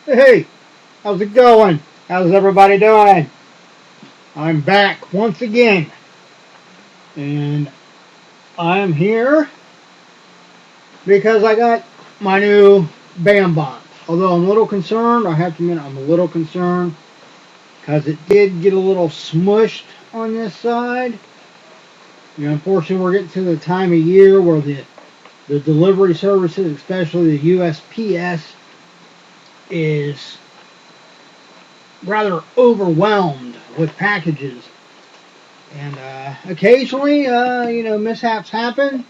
Hey, how's it going? How's everybody doing? I'm back once again, and I'm here because I got my new Bam box. Although I'm a little concerned, I have to admit I'm a little concerned because it did get a little smushed on this side. Unfortunately, we're getting to the time of year where the delivery services, especially the USPS, is rather overwhelmed with packages. And occasionally, mishaps happen.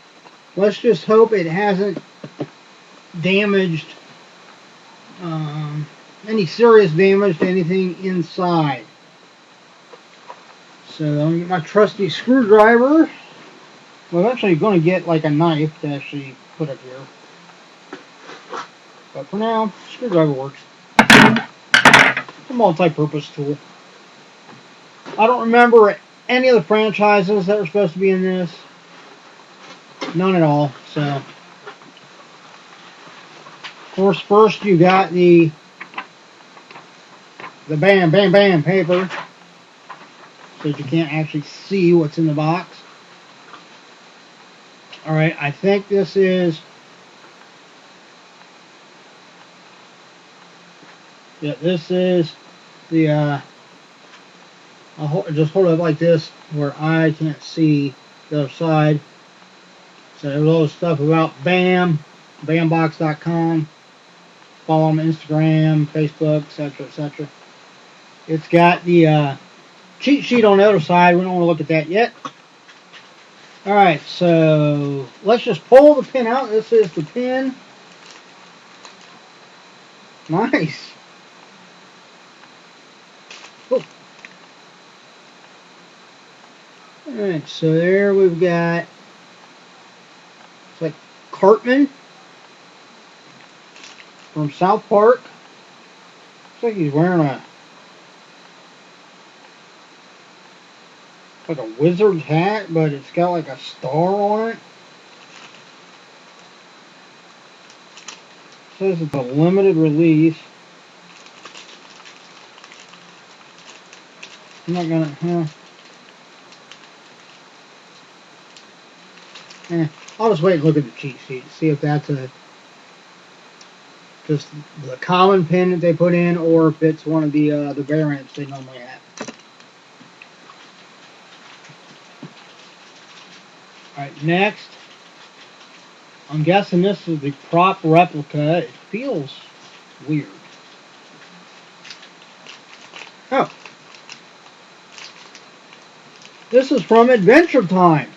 Let's just hope it hasn't damaged any serious damage to anything inside. So I'm going to get my trusty screwdriver. Well, I'm actually going to get like a knife to actually put up here. But for now, screwdriver works. It's a multi-purpose tool. I don't remember any of the franchises that were supposed to be in this. None at all. So, of course, first you got the Bam Bam Bam paper, so that you can't actually see what's in the box. Alright, I think this is... Yeah, this is the... I'll just hold it up like this where I can't see the other side. So there's all the stuff about BAM, bambox.com. Follow them on Instagram, Facebook, etc., etc. It's got the cheat sheet on the other side. We don't want to look at that yet. Alright, so let's just pull the pin out. This is the pin. Nice. Oh. Alright, so there we've got, it's like Cartman from South Park. Looks like he's wearing like a wizard's hat, but it's got like a star on it. It says it's a limited release. I'm not gonna, I'll just wait and look at the cheat sheet, see if that's just the common pin that they put in, or if it's one of the variants they normally have. Alright, next, I'm guessing this is the prop replica. It feels weird. Oh. This is from Adventure Time.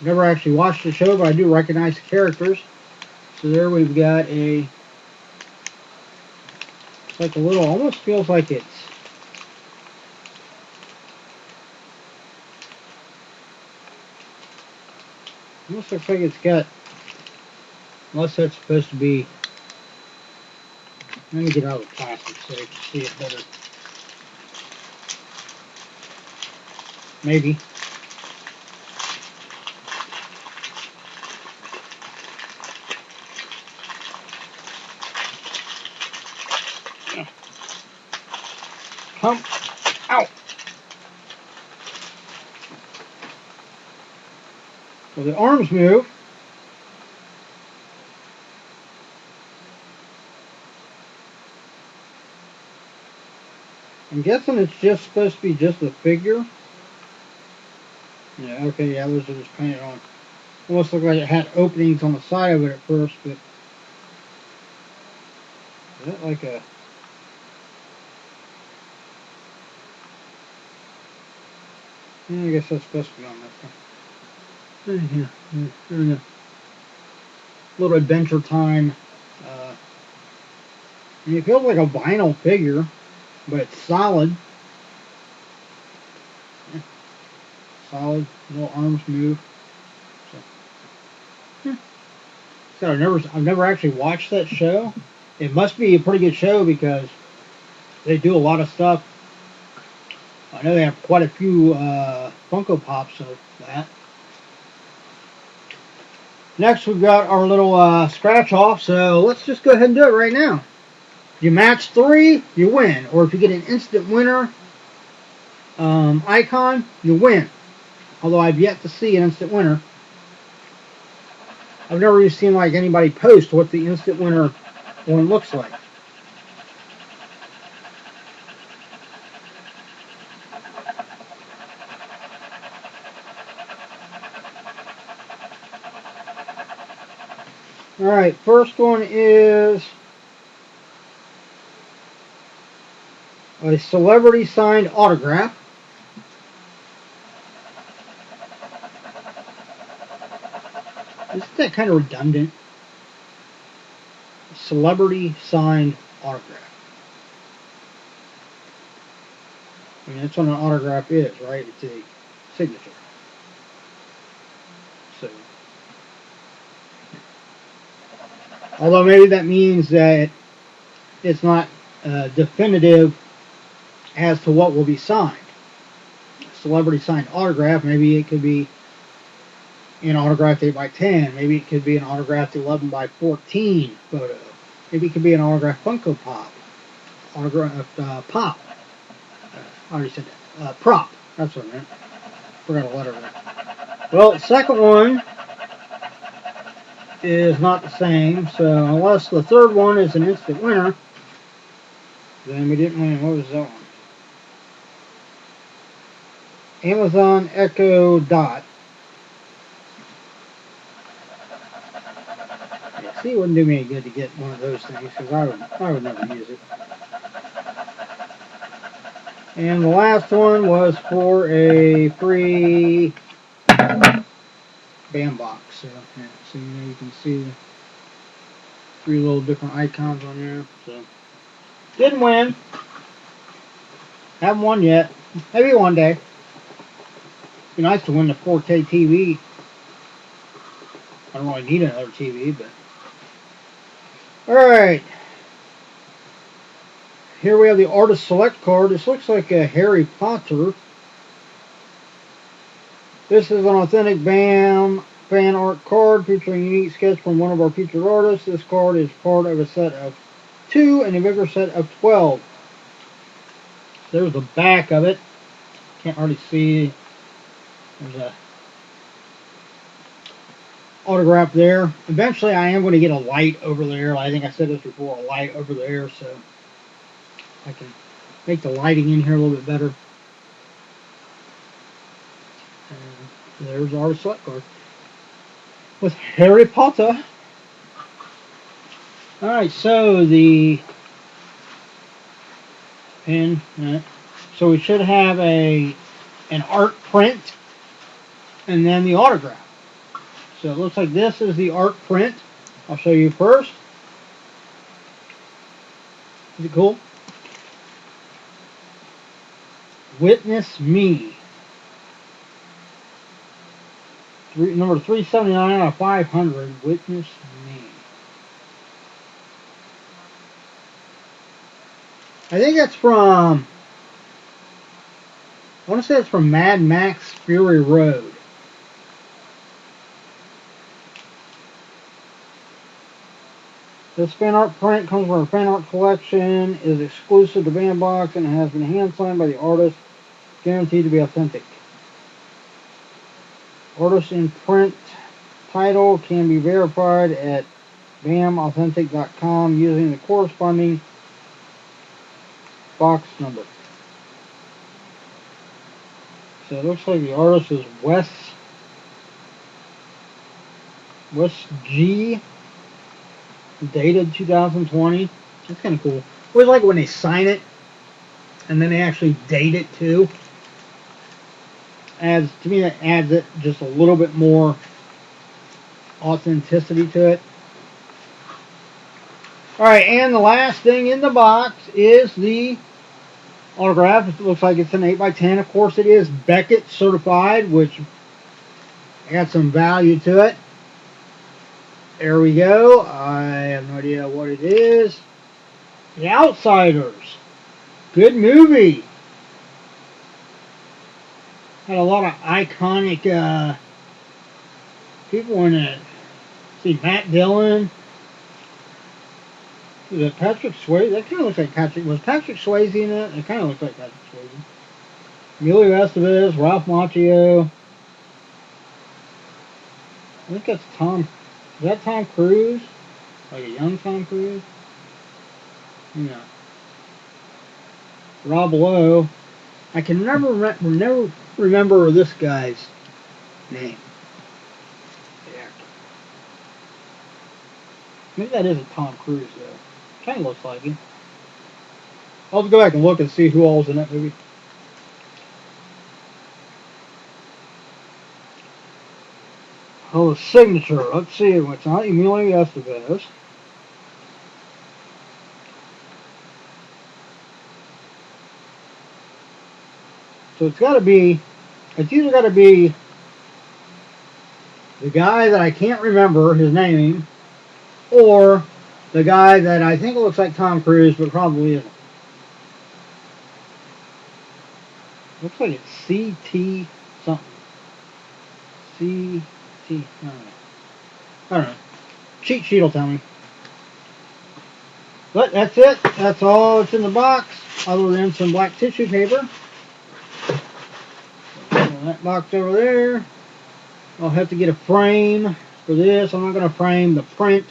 Never actually watched the show, but I do recognize the characters. So there we've got it's like a little, almost feels like it's almost looks like it's got, unless that's supposed to be, let me get out of the plastic so I can see it better. Maybe. Come out. So the arms move. I'm guessing it's just supposed to be just a figure. Yeah, okay, yeah, those are just painted on. Almost looked like it had openings on the side of it at first, but is that like a... Yeah, I guess that's supposed to be on this one. Yeah, there we go. Little Adventure Time. I mean, it feels like a vinyl figure, but it's solid. Yeah. Solid. Little arms move. So, I've never actually watched that show. It must be a pretty good show because they do a lot of stuff. I know they have quite a few Funko Pops of that. Next, we've got our little scratch off, so let's just go ahead and do it right now. You match 3, you win. Or if you get an instant winner icon, you win. Although I've yet to see an instant winner. I've never really seen like anybody post what the instant winner one looks like. Alright, first one is a celebrity signed autograph. Isn't that kind of redundant? A celebrity signed autograph. I mean, that's what an autograph is, right? It's a signature. So, although maybe that means that it's not definitive as to what will be signed. Celebrity signed autograph, maybe it could be an autographed 8x10, maybe it could be an autographed 11x14 photo, maybe it could be an autographed Funko Pop, autographed Pop, I already said that, prop, that's what I meant, forgot a letter there. Well, the second one is not the same, so unless the third one is an instant winner, then we didn't win. What was that one? Amazon Echo Dot. Yeah, see, it wouldn't do me any good to get one of those things because I would never use it. And the last one was for a free Bam box. So, yeah, so you can see the 3 little different icons on there. So, didn't win. Haven't won yet. Maybe one day. Be nice to win the 4K TV. I don't really need another TV, but. Alright. Here we have the Artist Select card. This looks like a Harry Potter. This is an authentic BAM fan art card featuring a unique sketch from one of our featured artists. This card is part of a set of 2 and a bigger set of 12. There's the back of it. Can't hardly see. There's a autograph there. Eventually I am going to get a light over there. I think I said this before, a light over there, so I can make the lighting in here a little bit better. And there's our select card with Harry Potter. Alright, so the pin, so we should have an art print and then the autograph. So it looks like this is the art print. I'll show you first. Is it cool? Witness Me. Number 379 out of 500. Witness Me. I think that's from, I want to say it's from Mad Max Fury Road. This fan art print comes from a fan art collection, is exclusive to Bam Box, and it has been hand signed by the artist, guaranteed to be authentic. Artist in print title can be verified at BAMAuthentic.com using the corresponding box number. So it looks like the artist is Wes G. Dated 2020. That's kind of cool. I always like when they sign it and then they actually date it too. To me, that adds it just a little bit more authenticity to it. Alright, and the last thing in the box is the autograph. It looks like it's an 8x10. Of course, it is Beckett certified, which adds some value to it. There we go. I have no idea what it is. The Outsiders. Good movie. Had a lot of iconic people in it. See, Matt Dillon. Is it Patrick Swayze? That kind of looks like Patrick. Was Patrick Swayze in it? It kind of looks like Patrick Swayze. Emilio Estevez, Ralph Macchio. I think that's Tom. Is that Tom Cruise? Like a young Tom Cruise? No. Rob Lowe. I can never remember this guy's name. Yeah. Maybe that isn't Tom Cruise though. Kind of looks like him. I'll have to go back and look and see who all's in that movie. Oh, the signature. Let's see. It's not Emilio Estevez. So it's got to be. It's either got to be the guy that I can't remember his name, or the guy that I think looks like Tom Cruise, but probably isn't. Looks like it's CT something. CT. I don't know. Cheat sheet will tell me. But that's it. That's all that's in the box, other than some black tissue paper. That box over there. I'll have to get a frame for this. I'm not going to frame the print.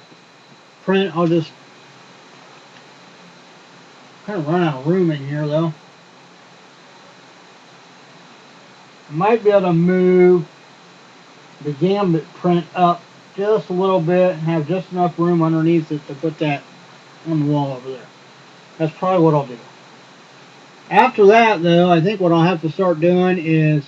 I'll just kind of run out of room in here though. I might be able to move the Gambit print up just a little bit and have just enough room underneath it to put that on the wall over there. That's probably what I'll do. After that though, I think what I'll have to start doing is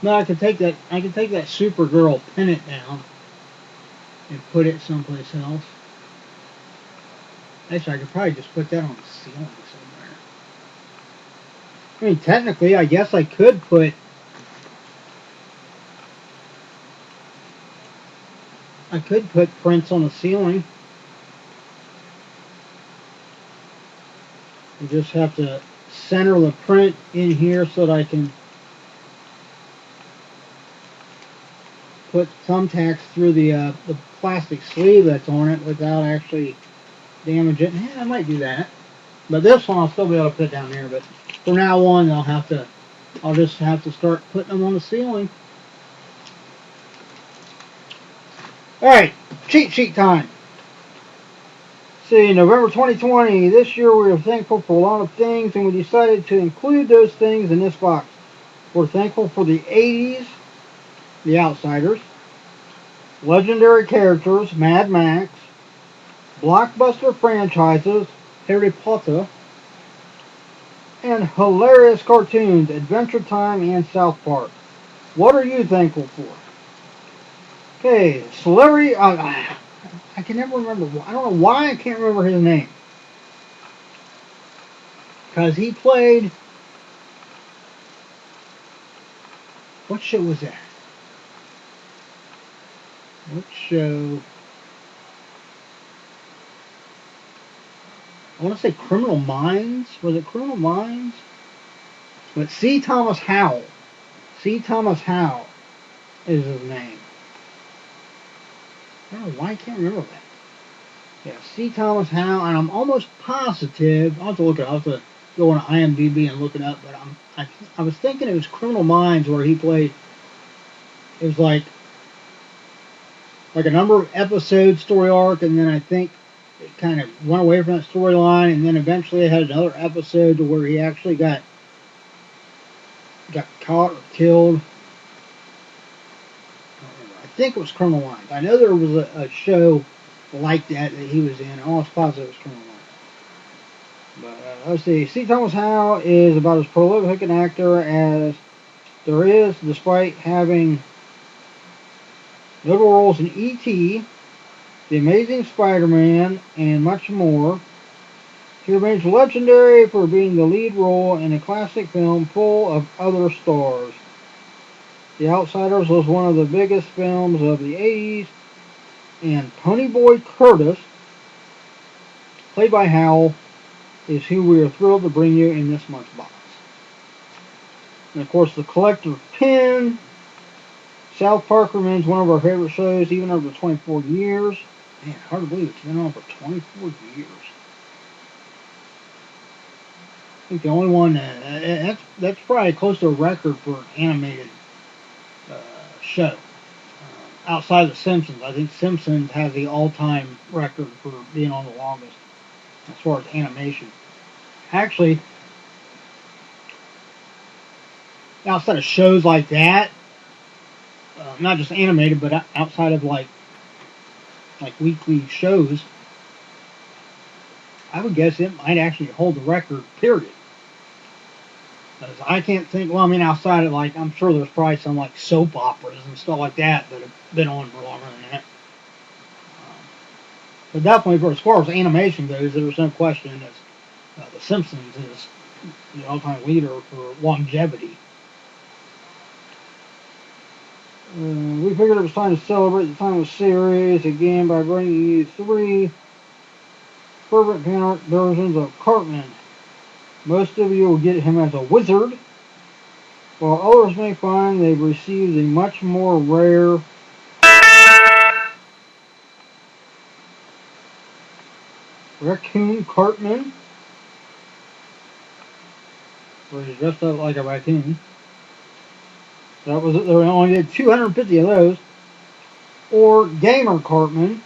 I can take that Supergirl pennant down and put it someplace else. Actually, I could probably just put that on the ceiling somewhere. I mean, technically, I guess I could put prints on the ceiling. You just have to center the print in here so that I can put thumbtacks through the plastic sleeve that's on it without actually damaging it. Yeah, I might do that. But this one I'll still be able to put down there. But from now on, I'll just have to start putting them on the ceiling. All right, cheat sheet time. See, November 2020. This year we are thankful for a lot of things, and we decided to include those things in this box. We're thankful for the 80s, The Outsiders, legendary characters, Mad Max, blockbuster franchises, Harry Potter, and hilarious cartoons, Adventure Time and South Park. What are you thankful for? Okay, celebrity. I can never remember. I don't know why I can't remember his name. Because he played. What show was that? What show? I want to say Criminal Minds. Was it Criminal Minds? But C. Thomas Howell. C. Thomas Howell is his name. I don't know why I can't remember that. Yeah, C. Thomas Howell, and I'm almost positive. I'll have to look it up. I'll have to go on IMDb and look it up. But I was thinking it was Criminal Minds where he played. It was like a number of episode story arc, and then I think it kind of went away from that storyline, and then eventually it had another episode to where he actually got caught or killed. I think it was Criminal Minds. I know there was a show like that he was in. I was positive it was Criminal Minds. But let's see. C. Thomas Howell is about as prolific an actor as there is, despite having notable roles in E.T., The Amazing Spider-Man, and much more. He remains legendary for being the lead role in a classic film full of other stars. The Outsiders was one of the biggest films of the 80s, and Ponyboy Curtis, played by Howell, is who we are thrilled to bring you in this month's box. And of course, the collector pin, South Park remains one of our favorite shows, even over 24 years. Man, hard to believe it's been on for 24 years. I think the only one that's probably close to a record for an animated show. Outside of The Simpsons, I think Simpsons has the all-time record for being on the longest as far as animation. Actually, outside of shows like that, not just animated, but outside of like weekly shows, I would guess it might actually hold the record, period. Because I can't think, well, I mean, outside of like, I'm sure there's probably some like soap operas and stuff like that that have been on for longer than that. But definitely, for as far as animation goes, there's no question that The Simpsons is the all-time leader for longevity. We figured it was time to celebrate the time of the series again by bringing you 3 fervent fan versions of Cartman. Most of you will get him as a wizard, while others may find they've received a much more rare raccoon Cartman, where he's dressed up like a raccoon. They only did 250 of those. Or Gamer Cartman.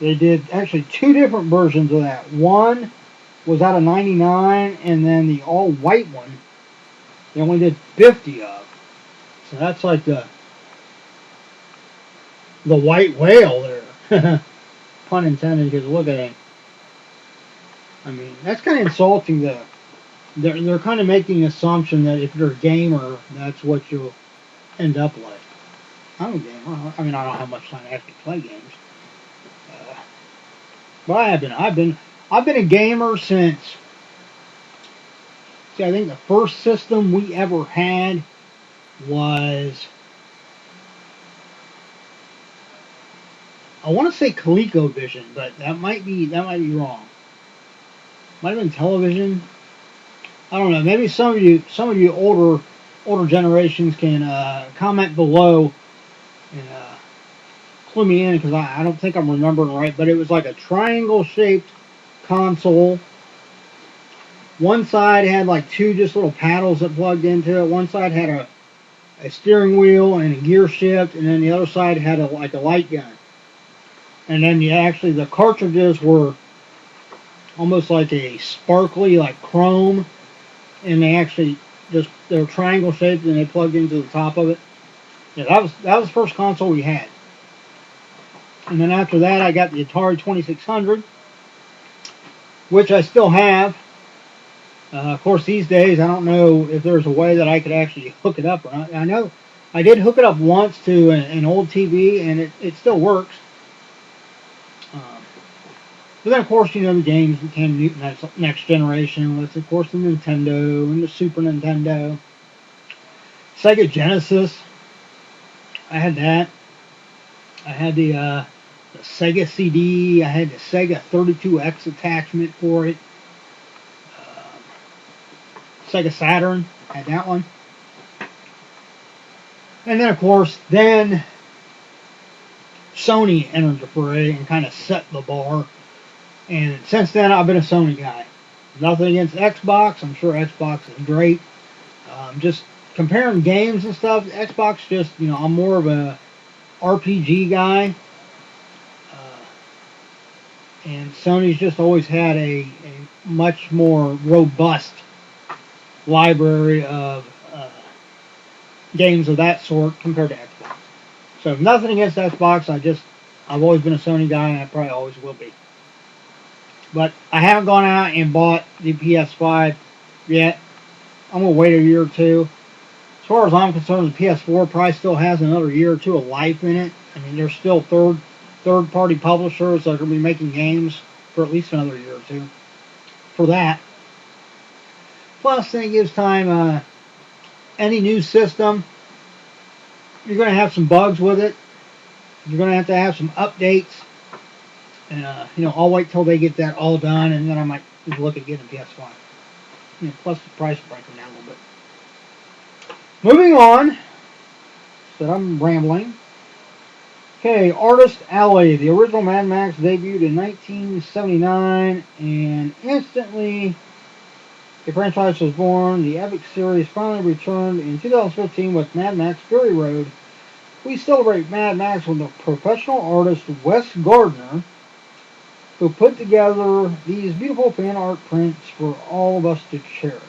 They did actually 2 different versions of that. One was out of 99, and then the all-white one, they only did 50 of. So that's like the white whale there. Pun intended, because look at him. I mean, that's kind of insulting. They're kind of making an assumption that if you're a gamer, that's what you'll end up like. I'm a gamer. I mean, I don't have much time to actually play games. But I have been. I've been a gamer since. See, I think the first system we ever had was, I want to say ColecoVision, but that might be wrong. Might have been television. I don't know. Maybe some of you older generations can comment below and clue me in, because I don't think I'm remembering right. But it was like a triangle-shaped console. One side had like 2 just little paddles that plugged into it. One side had a steering wheel and a gear shift, and then the other side had like a light gun. And then the cartridges were almost like a sparkly, like chrome, and they're triangle shaped, and they plugged into the top of it. Yeah, that was the first console we had. And then after that, I got the Atari 2600, which I still have. Of course, these days, I don't know if there's a way that I could actually hook it up or not. I know I did hook it up once to an old TV, and it still works. But then, of course, the games became next generation. With, of course, the Nintendo and the Super Nintendo. Sega Genesis. I had that. I had the Sega CD. I had the Sega 32X attachment for it. Sega Saturn. I had that one. And then, of course, Sony entered the fray and kind of set the bar. And since then, I've been a Sony guy. Nothing against Xbox. I'm sure Xbox is great. Just comparing games and stuff, Xbox just, I'm more of a RPG guy. And Sony's just always had a much more robust library of games of that sort compared to Xbox. So nothing against Xbox. I've always been a Sony guy, and I probably always will be. But I haven't gone out and bought the PS5 yet. I'm going to wait a year or 2. As far as I'm concerned, the PS4 probably still has another year or 2 of life in it. I mean, there's still third-party publishers that are going to be making games for at least another year or 2 for that. Plus, then it gives time, any new system, you're going to have some bugs with it. You're going to have some updates. And, I'll wait till they get that all done, and then I might look at getting a PS5. Plus the price breaking down a little bit. Moving on, so I'm rambling. Okay, Artist Alley. The original Mad Max debuted in 1979, and instantly a franchise was born. The epic series finally returned in 2015 with Mad Max Fury Road. We celebrate Mad Max with the professional artist Wes Gardner, who put together these beautiful fan art prints for all of us to cherish.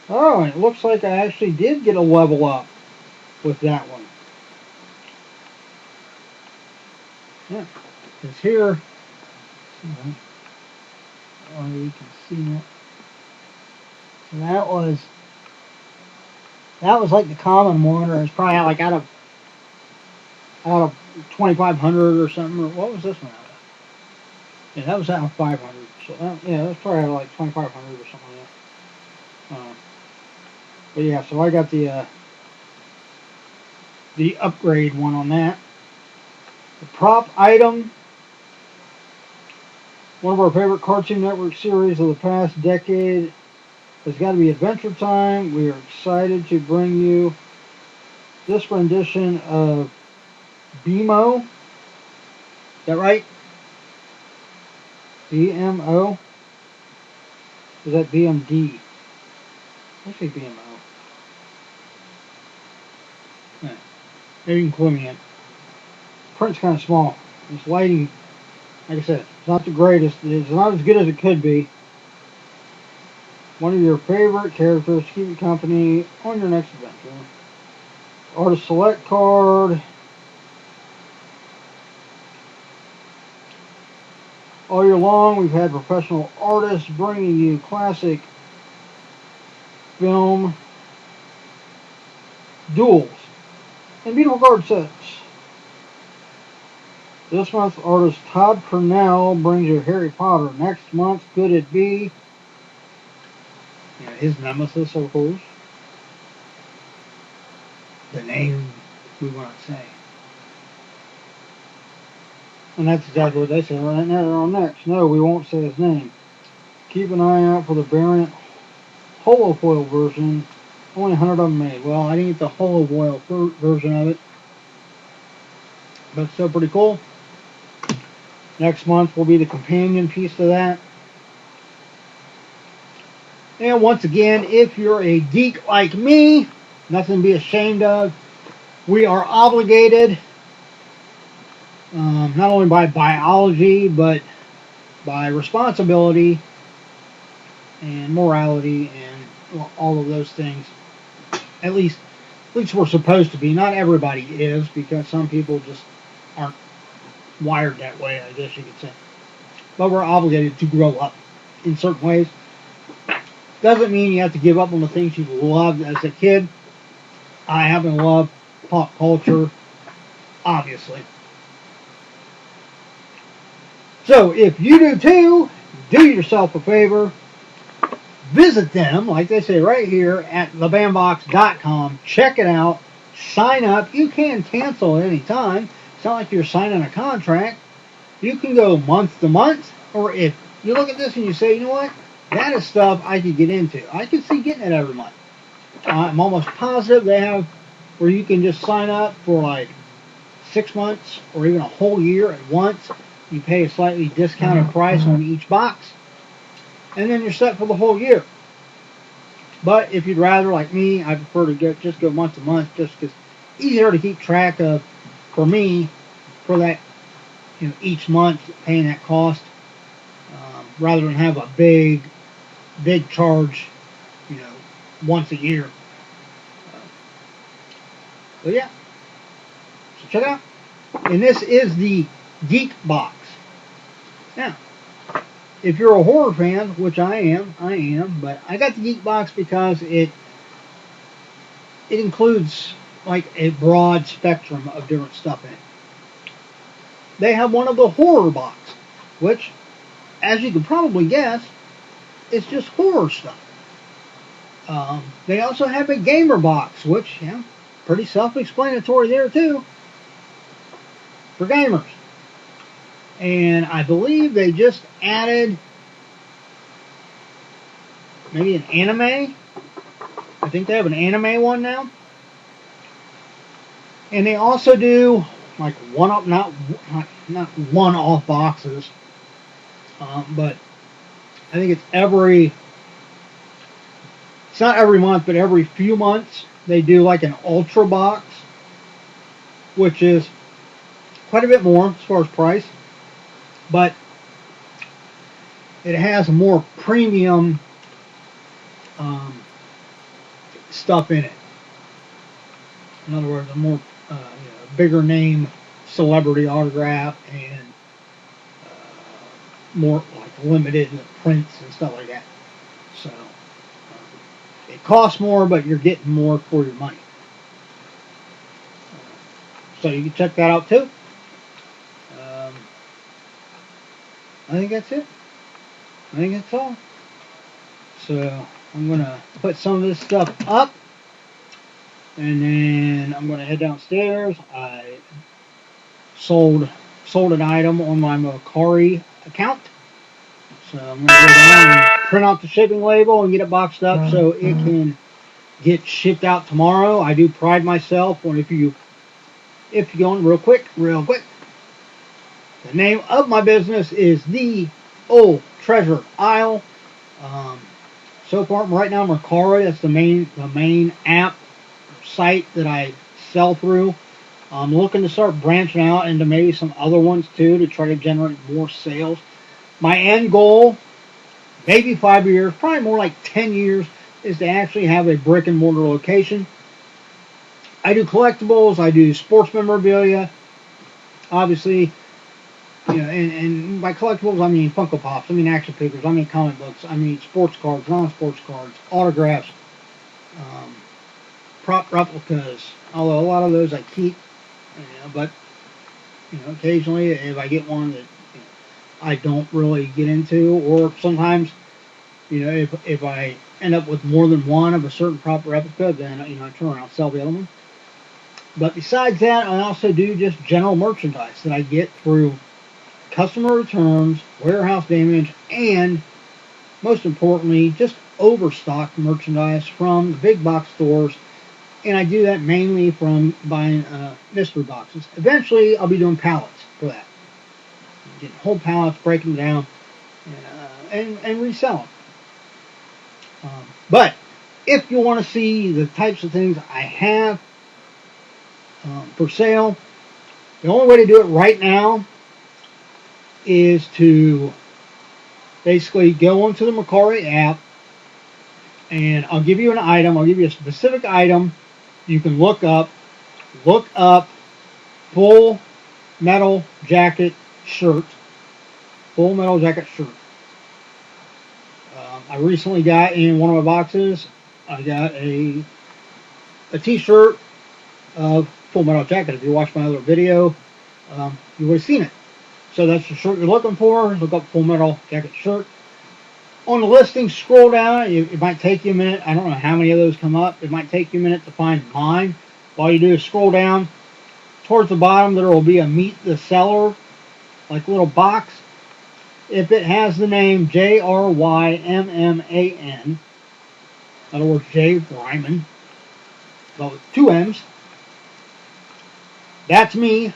Oh, and it looks like I actually did get a level up with that one. Yeah, because here, oh, you can see it. So that was like the common one, or it's probably like out of 2,500 or something. Or what was this one out of? Yeah, that was out of 500. So yeah, that's probably out of like 2,500 or something like that. But yeah, so I got the upgrade one on that. The prop item, one of our favorite Cartoon Network series of the past decade, has got to be Adventure Time. We are excited to bring you this rendition of BMO. Is that right? BMO? Is that BMD? Let's say BMO. Yeah. Maybe you can clue me in. Print's kind of small. This lighting, like I said, it's not the greatest. It's not as good as it could be. One of your favorite characters to keep you company on your next adventure. Artist select card. All year long, we've had professional artists bringing you classic film duels and beautiful card sets. This month's artist Todd Purnell brings you Harry Potter. Next month, could it be his nemesis, of course? The name we won't say. And that's exactly what they say right now. They're on next. No, we won't say his name. Keep an eye out for the variant holofoil version. Only 100 of them made. Well, I didn't get the holofoil version of it, but it's still pretty cool. Next month will be the companion piece to that. And once again, if you're a geek like me, nothing to be ashamed of, we are obligated, not only by biology, but by responsibility and morality and all of those things. At least we're supposed to be. Not everybody is, because some people just aren't wired that way, I guess you could say. But we're obligated to grow up in certain ways. Doesn't mean you have to give up on the things you loved as a kid. I happen to love pop culture, obviously. So if you do too, do yourself a favor. Visit them, like they say right here, at thebambox.com. Check it out. Sign up. You can cancel at any time. It's not like you're signing a contract. You can go month to month, or if you look at this and you say, you know what, that is stuff I could get into. I could see getting it every month. I'm almost positive they have where you can just sign up for like 6 months or even a whole year at once. You pay a slightly discounted price on each box, and then you're set for the whole year. But if you'd rather, like me, I prefer to just go month to month, just because it's easier to keep track of, for me, for that, each month paying that cost, rather than have a big charge, once a year. So yeah, so check it out. And this is the Geek Box. Now, if you're a horror fan, which I am, but I got the Geek Box because it includes like a broad spectrum of different stuff in it. They have one of the horror box, which, as you can probably guess, it's just horror stuff. They also have a gamer box, which, pretty self-explanatory there too, for gamers. And I believe they just added maybe an anime I think they have an anime one now. And they also do like one-off, not one-off boxes, but I think it's not every month, but every few months they do like an ultra box, which is quite a bit more as far as price, but it has more premium stuff in it. In other words, a more bigger name celebrity autograph and more like limited prints and stuff like that. So it costs more, but you're getting more for your money. So you can check that out too. I think that's it. I think that's all. So I'm gonna put some of this stuff up, and then I'm gonna head downstairs. I sold an item on my Mercari account, so I'm gonna go down and print out the shipping label and get it boxed up so it can get shipped out tomorrow. I do pride myself on if you go on real quick. The name of my business is The Old Treasure Isle. So far, right now, Mercari, that's the main app site that I sell through. I'm looking to start branching out into maybe some other ones too to try to generate more sales. My end goal, maybe 5 years, probably more like 10 years, is to actually have a brick and mortar location. I do collectibles, I do sports memorabilia, obviously, and by collectibles I mean Funko Pops, I mean action figures, I mean comic books, I mean sports cards, non-sports cards, autographs, prop replicas, although a lot of those I keep, but occasionally if I get one that I don't really get into, or sometimes if I end up with more than one of a certain prop replica, then I turn around and sell the other one. But besides that, I also do just general merchandise that I get through customer returns, warehouse damage, and most importantly, just overstocked merchandise from the big box stores. And I do that mainly from buying mystery boxes. Eventually, I'll be doing pallets for that. Getting whole pallets, breaking them down, and resell them. But if you want to see the types of things I have for sale, the only way to do it right now is to basically go onto the Mercari app, and I'll give you an item. I'll give you a specific item you can look up Full Metal Jacket shirt. Full Metal Jacket shirt. I recently got in one of my boxes, I got a t-shirt of Full Metal Jacket. If you watched my other video, you would have seen it. So that's the shirt you're looking for. Look up Full Metal Jacket shirt. On the listing, scroll down. It might take you a minute. I don't know how many of those come up. It might take you a minute to find mine. All you do is scroll down. Towards the bottom, there will be a Meet the Seller, like little box. If it has the name JRYMMAN, in other words, J. Ryman, but with 2 M's, that's me.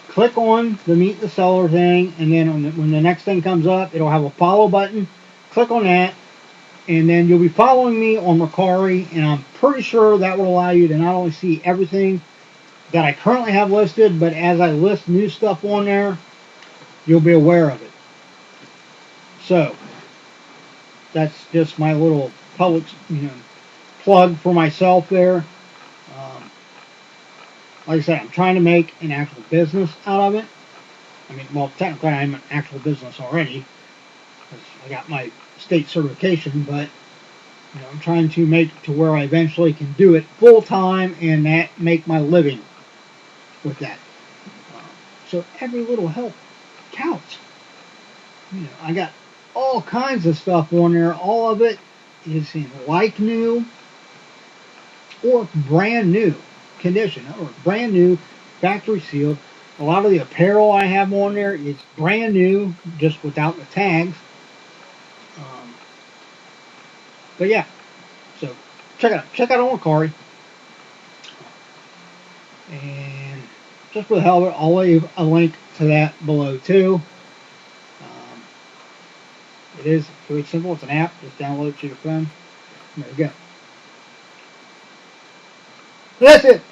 Click on the Meet the Seller thing, and then when the next thing comes up, it'll have a follow button. Click on that, and then you'll be following me on Mercari, and I'm pretty sure that will allow you to not only see everything that I currently have listed, but as I list new stuff on there, you'll be aware of it. So that's just my little public, plug for myself there. Like I said, I'm trying to make an actual business out of it. I mean, well, technically I'm an actual business already, because I got my state certification, but I'm trying to make it to where I eventually can do it full time and make my living with that. So every little help counts. I got all kinds of stuff on there. All of it is in like new or brand new condition, or brand new, factory sealed. A lot of the apparel I have on there is brand new, just without the tags. But yeah, so check it out. Check out Omakari. And just for the hell of it, I'll leave a link to that below too. It is very simple. It's an app. Just download it to your phone. There you go. That's it.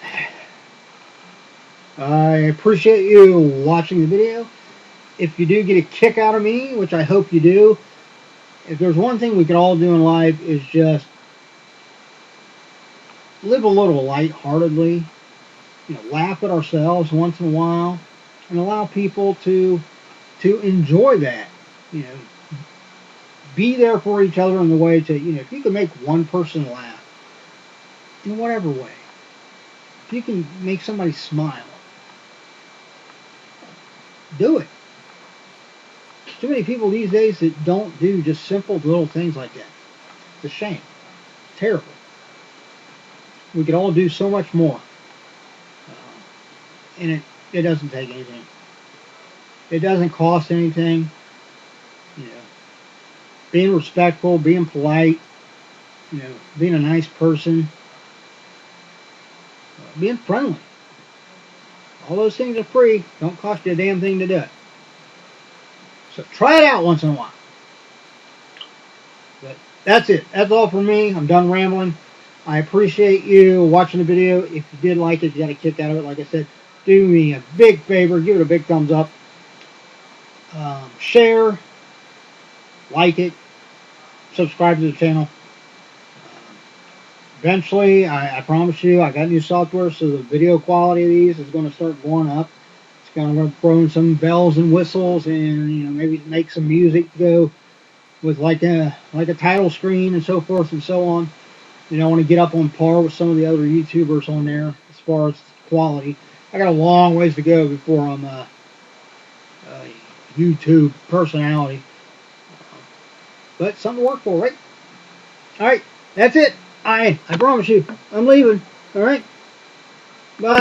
I appreciate you watching the video. If you do get a kick out of me, which I hope you do, if there's one thing we can all do in life is just live a little lightheartedly, laugh at ourselves once in a while, and allow people to enjoy that. Be there for each other in the way to, if you can make one person laugh in whatever way, if you can make somebody smile, do it. Too many people these days that don't do just simple little things like that. It's a shame. It's terrible. We could all do so much more. And it doesn't take anything. It doesn't cost anything. Being respectful, being polite, being a nice person, being friendly. All those things are free. Don't cost you a damn thing to do it. So try it out once in a while. But that's it. That's all for me. I'm done rambling. I appreciate you watching the video. If you did like it, you got a kick out of it, like I said, do me a big favor. Give it a big thumbs up. Share. Like it. Subscribe to the channel. Eventually, I promise you, I got new software, so the video quality of these is going to start going up. It's going to throw in some bells and whistles, and maybe make some music to go with like a title screen and so forth and so on. I want to get up on par with some of the other YouTubers on there as far as quality. I got a long ways to go before I'm a YouTube personality. But something to work for, right? Alright, that's it. I promise you, I'm leaving. Alright?